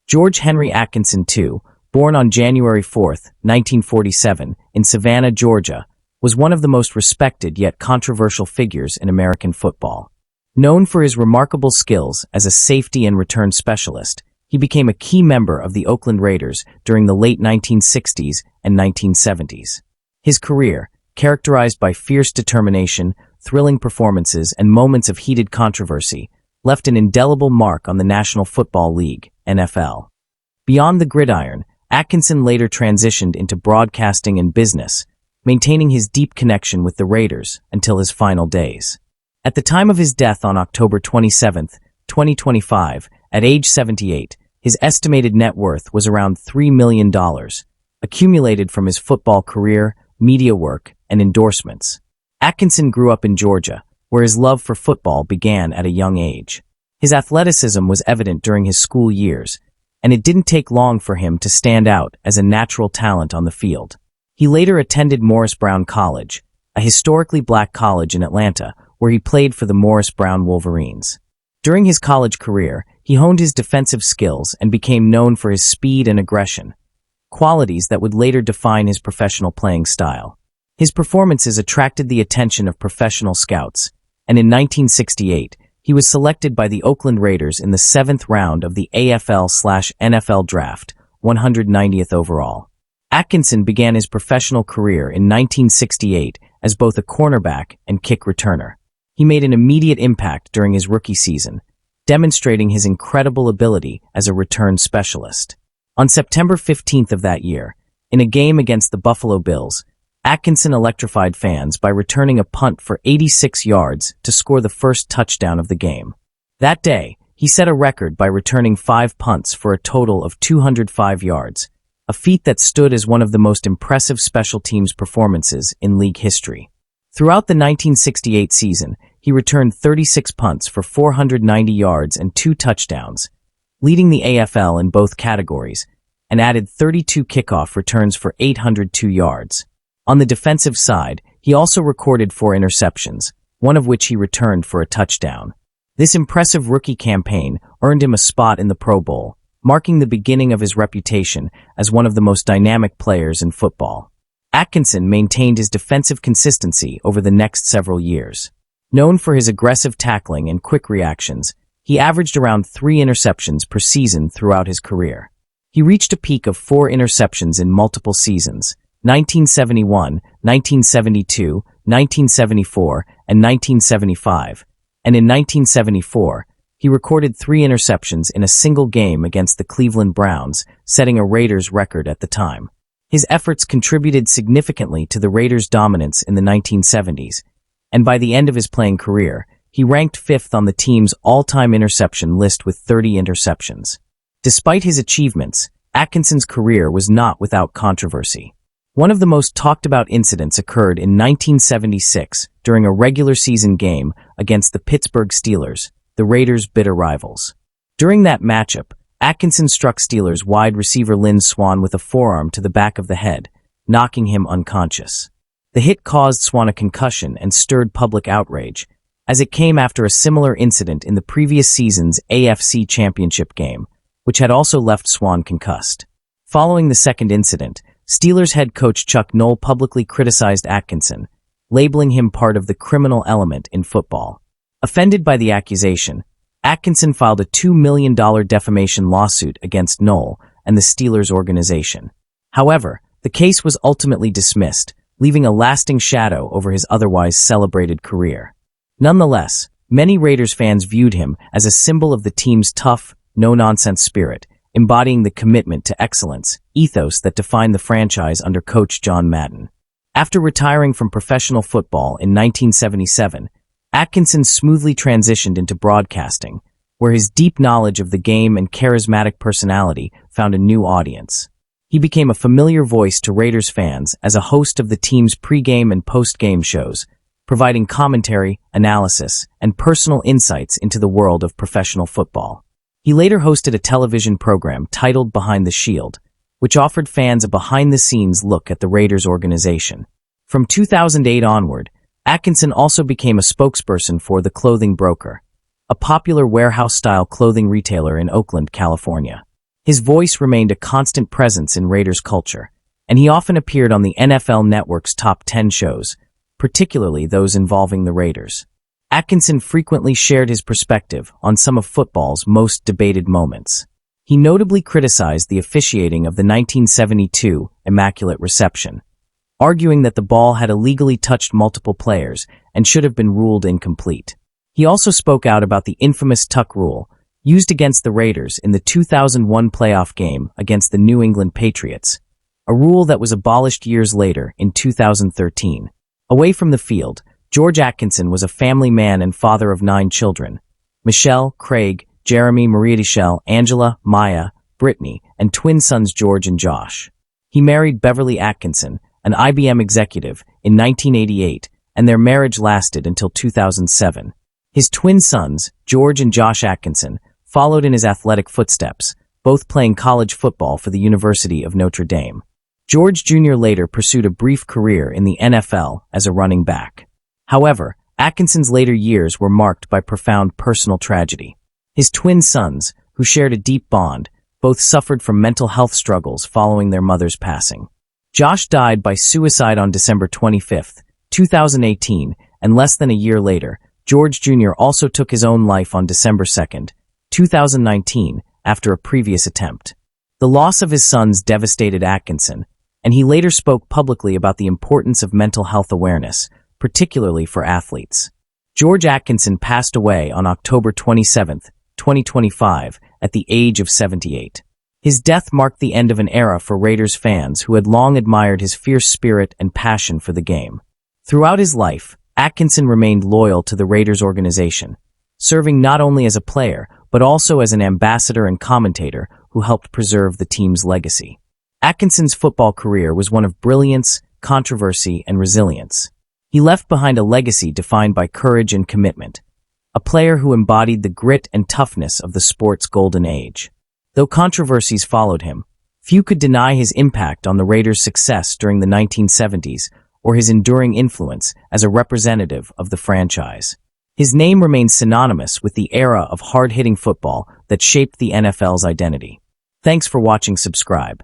George Henry Atkinson II, born on January 4, 1947, in Savannah, Georgia, was one of the most respected yet controversial figures in American football. Known for his remarkable skills as a safety and return specialist, he became a key member of the Oakland Raiders during the late 1960s and 1970s. His career, characterized by fierce determination, thrilling performances, and moments of heated controversy, left an indelible mark on the National Football League, NFL. Beyond the gridiron, Atkinson later transitioned into broadcasting and business, maintaining his deep connection with the Raiders until his final days. At the time of his death on October 27, 2025, at age 78, his estimated net worth was around $3 million, accumulated from his football career, media work, and endorsements. Atkinson grew up in Georgia, where his love for football began at a young age. His athleticism was evident during his school years, and it didn't take long for him to stand out as a natural talent on the field. He later attended Morris Brown College, a historically black college in Atlanta, where he played for the Morris Brown Wolverines. During his college career, he honed his defensive skills and became known for his speed and aggression, qualities that would later define his professional playing style. His performances attracted the attention of professional scouts, and in 1968, he was selected by the Oakland Raiders in the 7th round of the AFL/NFL draft, 190th overall. Atkinson began his professional career in 1968 as both a cornerback and kick returner. He made an immediate impact during his rookie season, demonstrating his incredible ability as a return specialist. On September 15th of that year, in a game against the Buffalo Bills, Atkinson electrified fans by returning a punt for 86 yards to score the first touchdown of the game. That day, he set a record by returning 5 punts for a total of 205 yards, a feat that stood as one of the most impressive special teams performances in league history. Throughout the 1968 season, he returned 36 punts for 490 yards and 2 touchdowns, leading the AFL in both categories, and added 32 kickoff returns for 802 yards. On the defensive side, he also recorded 4 interceptions, one of which he returned for a touchdown. This impressive rookie campaign earned him a spot in the Pro Bowl, marking the beginning of his reputation as one of the most dynamic players in football. Atkinson maintained his defensive consistency over the next several years. Known for his aggressive tackling and quick reactions, he averaged around 3 interceptions per season throughout his career. He reached a peak of 4 interceptions in multiple seasons, 1971, 1972, 1974, and 1975, and in 1974, he recorded 3 interceptions in a single game against the Cleveland Browns, setting a Raiders record at the time. His efforts contributed significantly to the Raiders' dominance in the 1970s, and by the end of his playing career, he ranked 5th on the team's all-time interception list with 30 interceptions. Despite his achievements, Atkinson's career was not without controversy. One of the most talked-about incidents occurred in 1976 during a regular season game against the Pittsburgh Steelers, the Raiders' bitter rivals. During that matchup, Atkinson struck Steelers wide receiver Lynn Swann with a forearm to the back of the head, knocking him unconscious. The hit caused Swann a concussion and stirred public outrage, as it came after a similar incident in the previous season's AFC Championship game, which had also left Swann concussed. Following the second incident, Steelers head coach Chuck Noll publicly criticized Atkinson, labeling him part of the criminal element in football. Offended by the accusation, Atkinson filed a $2 million defamation lawsuit against Noll and the Steelers organization. However, the case was ultimately dismissed, leaving a lasting shadow over his otherwise celebrated career. Nonetheless, many Raiders fans viewed him as a symbol of the team's tough, no-nonsense spirit, embodying the commitment to excellence, ethos that defined the franchise under coach John Madden. After retiring from professional football in 1977, Atkinson smoothly transitioned into broadcasting, where his deep knowledge of the game and charismatic personality found a new audience. He became a familiar voice to Raiders fans as a host of the team's pregame and postgame shows, providing commentary, analysis, and personal insights into the world of professional football. He later hosted a television program titled Behind the Shield, which offered fans a behind-the-scenes look at the Raiders organization. From 2008 onward, Atkinson also became a spokesperson for The Clothing Broker, a popular warehouse-style clothing retailer in Oakland, California. His voice remained a constant presence in Raiders culture, and he often appeared on the NFL Network's top 10 shows, particularly those involving the Raiders. Atkinson frequently shared his perspective on some of football's most debated moments. He notably criticized the officiating of the 1972 Immaculate Reception, arguing that the ball had illegally touched multiple players and should have been ruled incomplete. He also spoke out about the infamous tuck rule, used against the Raiders in the 2001 playoff game against the New England Patriots, a rule that was abolished years later in 2013. Away from the field, George Atkinson was a family man and father of 9 children: Michelle, Craig, Jeremy, Maria-Michelle, Angela, Maya, Brittany, and twin sons George and Josh. He married Beverly Atkinson, an IBM executive, in 1988, and their marriage lasted until 2007. His twin sons, George and Josh Atkinson, followed in his athletic footsteps, both playing college football for the University of Notre Dame. George Jr. later pursued a brief career in the NFL as a running back. However, Atkinson's later years were marked by profound personal tragedy. His twin sons, who shared a deep bond, both suffered from mental health struggles following their mother's passing. Josh died by suicide on December 25, 2018, and less than a year later, George Jr. also took his own life on December 2, 2019, after a previous attempt. The loss of his sons devastated Atkinson, and he later spoke publicly about the importance of mental health awareness, particularly for athletes. George Atkinson passed away on October 27, 2025, at the age of 78. His death marked the end of an era for Raiders fans who had long admired his fierce spirit and passion for the game. Throughout his life, Atkinson remained loyal to the Raiders organization, serving not only as a player, but also as an ambassador and commentator who helped preserve the team's legacy. Atkinson's football career was one of brilliance, controversy, and resilience. He left behind a legacy defined by courage and commitment, a player who embodied the grit and toughness of the sport's golden age. Though controversies followed him, few could deny his impact on the Raiders' success during the 1970s or his enduring influence as a representative of the franchise. His name remains synonymous with the era of hard-hitting football that shaped the NFL's identity. Thanks for watching. Subscribe.